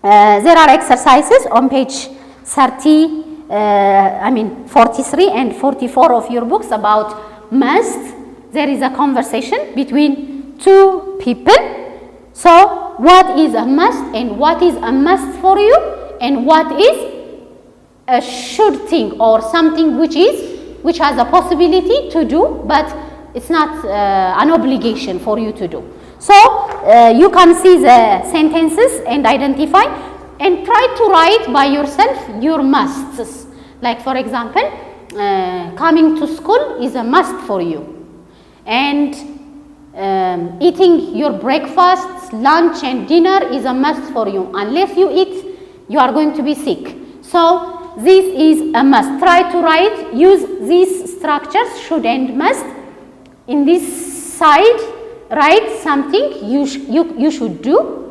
There are exercises on page 43 and 44 of your books about must. There is a conversation between two people. So what is a must and what is a must for you, and what is a should thing or something which has a possibility to do, but it's not an obligation for you to do. So you can see the sentences and identify and try to write by yourself your musts. Like for example, coming to school is a must for you, and eating your breakfast, lunch and dinner is a must for you. Unless you eat, you are going to be sick. So this is a must. Try to write, use these structures, should and must. In this side, write something you should do,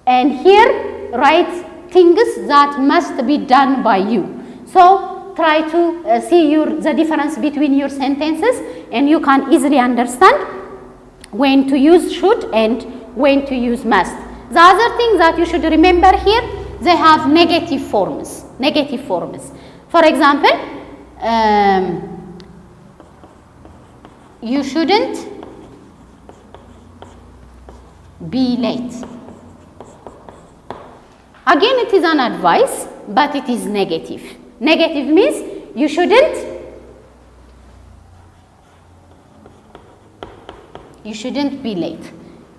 and here write things that must be done by you. So try to see the difference between your sentences, and you can easily understand when to use should and when to use must. The other thing that you should remember here, they have negative forms. Negative forms. For example, you shouldn't be late. Again, it is an advice, but it is negative. Negative means you shouldn't be late.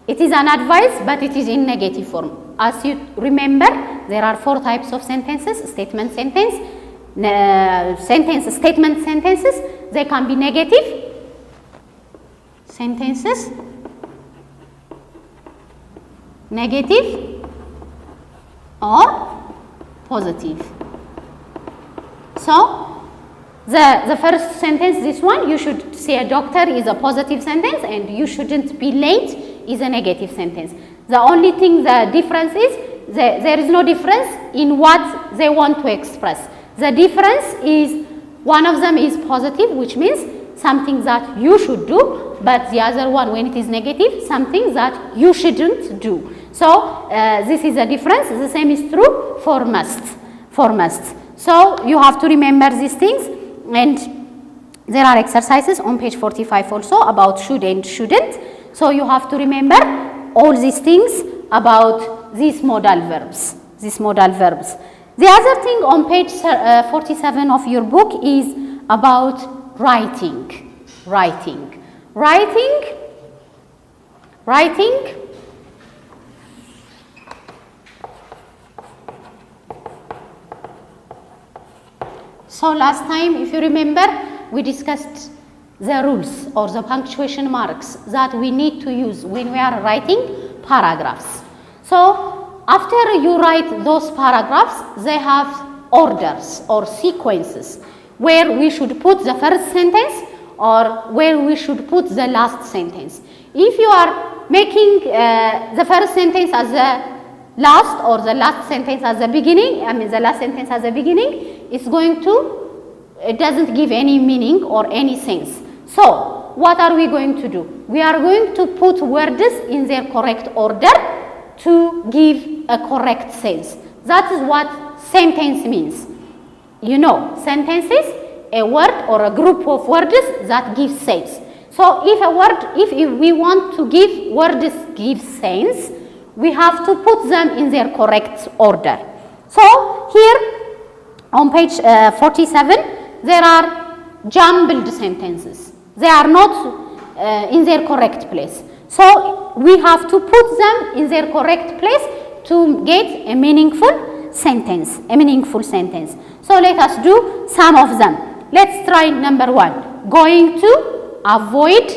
It is an advice, but it is in negative form. As you remember, there are 4 types of sentences: statement sentence, statement sentences. They can be negative sentences, negative, or positive. So the first sentence, this one, you should see a doctor, is a positive sentence, and you shouldn't be late is a negative sentence. The only thing, the difference is there is no difference in what they want to express. The difference is one of them is positive, which means something that you should do, but the other one, when it is negative, something that you shouldn't do. So this is a difference. The same is true for must. So you have to remember these things, and there are exercises on page 45 also about should and shouldn't. So you have to remember all these things about these modal verbs. The other thing on page 47 of your book is about writing. So last time, if you remember, we discussed the rules or the punctuation marks that we need to use when we are writing paragraphs. So after you write those paragraphs, they have orders or sequences where we should put the first sentence or where we should put the last sentence. If you are making the first sentence as the last or the last sentence as the beginning, the last sentence as the beginning, it doesn't give any meaning or any sense. So what are we going to do? We are going to put words in their correct order to give a correct sense. That is what sentence means. You know, sentence is a word or a group of words that give sense. So if we want to give words give sense, we have to put them in their correct order. So here on page 47, there are jumbled sentences. They are not in their correct place. So we have to put them in their correct place to get a meaningful sentence. So let us do some of them. Let's try number 1. Going to avoid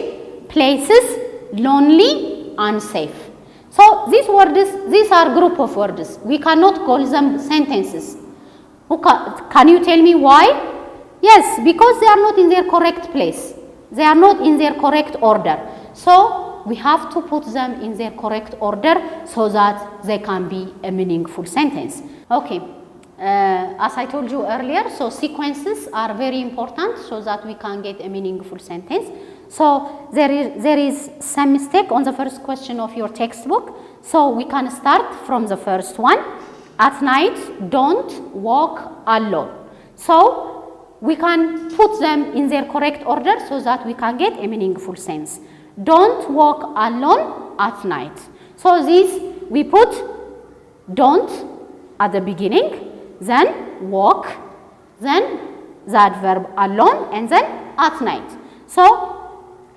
places lonely, unsafe. So these are group of words. We cannot call them sentences. Can you tell me why? Yes, because they are not in their correct place. They are not in their correct order. So we have to put them in their correct order so that they can be a meaningful sentence. Okay, as I told you earlier, so sequences are very important so that we can get a meaningful sentence. So there is some mistake on the first question of your textbook. So we can start from the first one. At night, don't walk alone. So we can put them in their correct order so that we can get a meaningful sense. Don't walk alone at night. So this we put don't at the beginning, then walk, then the adverb alone, and then at night. So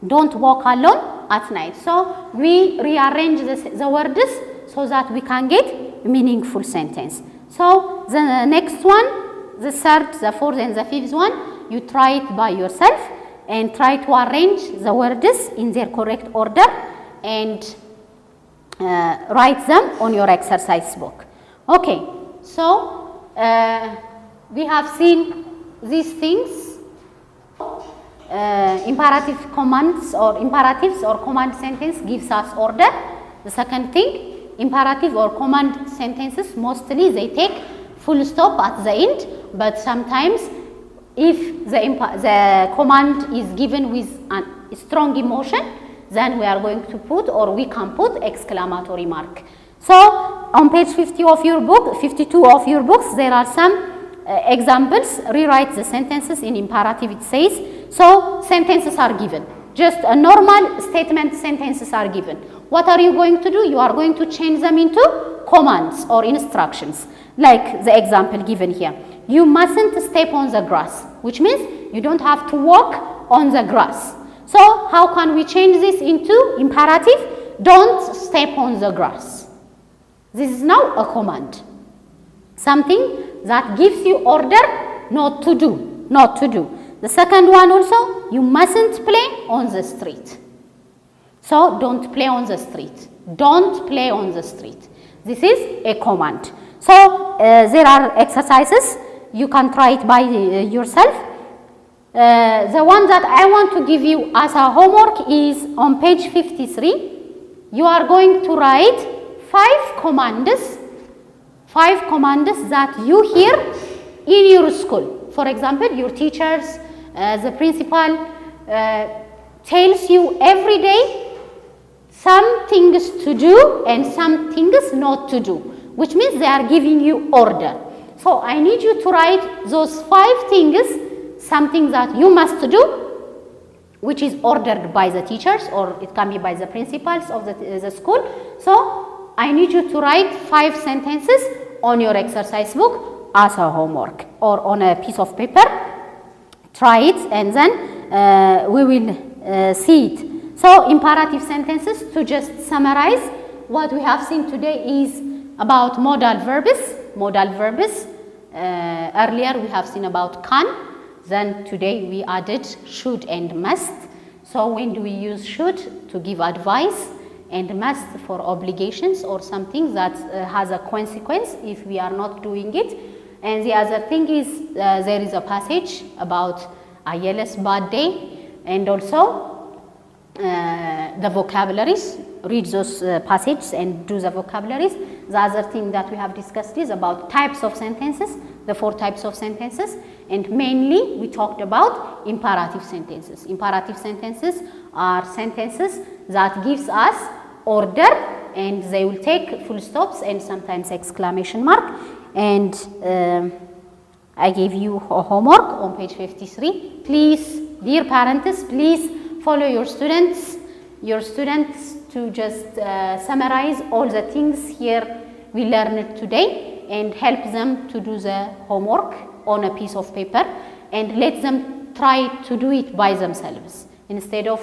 don't walk alone at night. So we rearrange the words so that we can get a meaningful sentence. So the next one, the third, the fourth, and the fifth one, you try it by yourself and try to arrange the words in their correct order and write them on your exercise book. Okay, so we have seen these things. Imperative commands or imperatives or command sentence gives us order. The second thing, imperative or command sentences mostly they take full stop at the end, but sometimes if the command is given with a strong emotion, then we are going to put, or we can put, exclamatory mark. So on page 50 of your book, 52 of your books, there are some examples. Rewrite the sentences in imperative, it says. So sentences are given. Just a normal statement sentences are given. What are you going to do? You are going to change them into commands or instructions. Like the example given here. You mustn't step on the grass, which means you don't have to walk on the grass. So how can we change this into imperative? Don't step on the grass. This is now a command. Something that gives you order not to do, not to do. The second one also, you mustn't play on the street. So don't play on the street. Don't play on the street. This is a command. So there are exercises. You can try it by yourself. The one that I want to give you as a homework is on page 53. You are going to write 5 commands that you hear in your school. For example, your teachers, the principal tells you every day some things to do and some things not to do, which means they are giving you order. So I need you to write those 5 things, something that you must do, which is ordered by the teachers, or it can be by the principals of the school. So I need you to write 5 sentences on your exercise book as a homework or on a piece of paper. Try it and then we will see it. So imperative sentences, to just summarize what we have seen today, is about modal verbs. Modal verbs. Earlier we have seen about can. Then today we added should and must. So when do we use should? To give advice, and must for obligations or something that has a consequence if we are not doing it. And the other thing is there is a passage about Ayele's bad day, and also the vocabularies. Read those passages and do the vocabularies. The other thing that we have discussed is about types of sentences, the 4 types of sentences, and mainly we talked about imperative sentences. Imperative sentences are sentences that gives us order, and they will take full stops and sometimes exclamation mark. And I gave you a homework on page 53. Please, dear parents, please follow your students to just summarize all the things here we learned today and help them to do the homework on a piece of paper, and let them try to do it by themselves. Instead of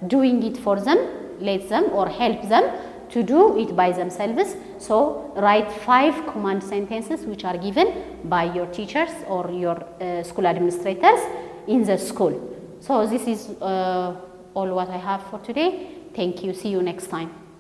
doing it for them, let them or help them to do it by themselves. So write 5 command sentences which are given by your teachers or your school administrators in the school. So this is all what I have for today. Thank you. See you next time.